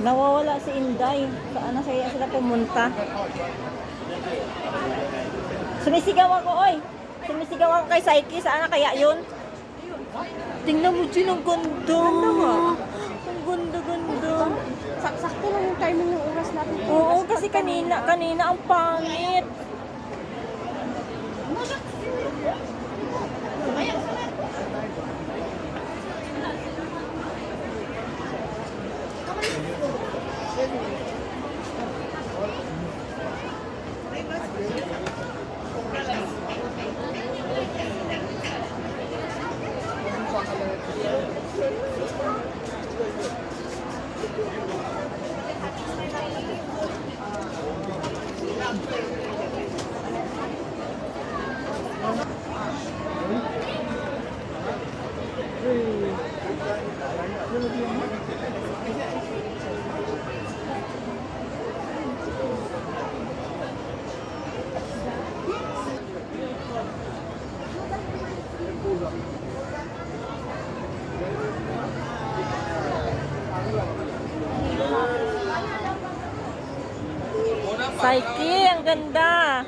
Nawawala si Inday. Saan na sila pumunta? Sumisigaw ako, oy. Sumisigaw ako kay Saiki. Saan na kaya yun? Tingnan mo, Jin. Ang ganda. Ang ganda. Sakto lang yung timing ng oras natin. Oo, kasi kanina ang pangit. Saiki, ang ganda.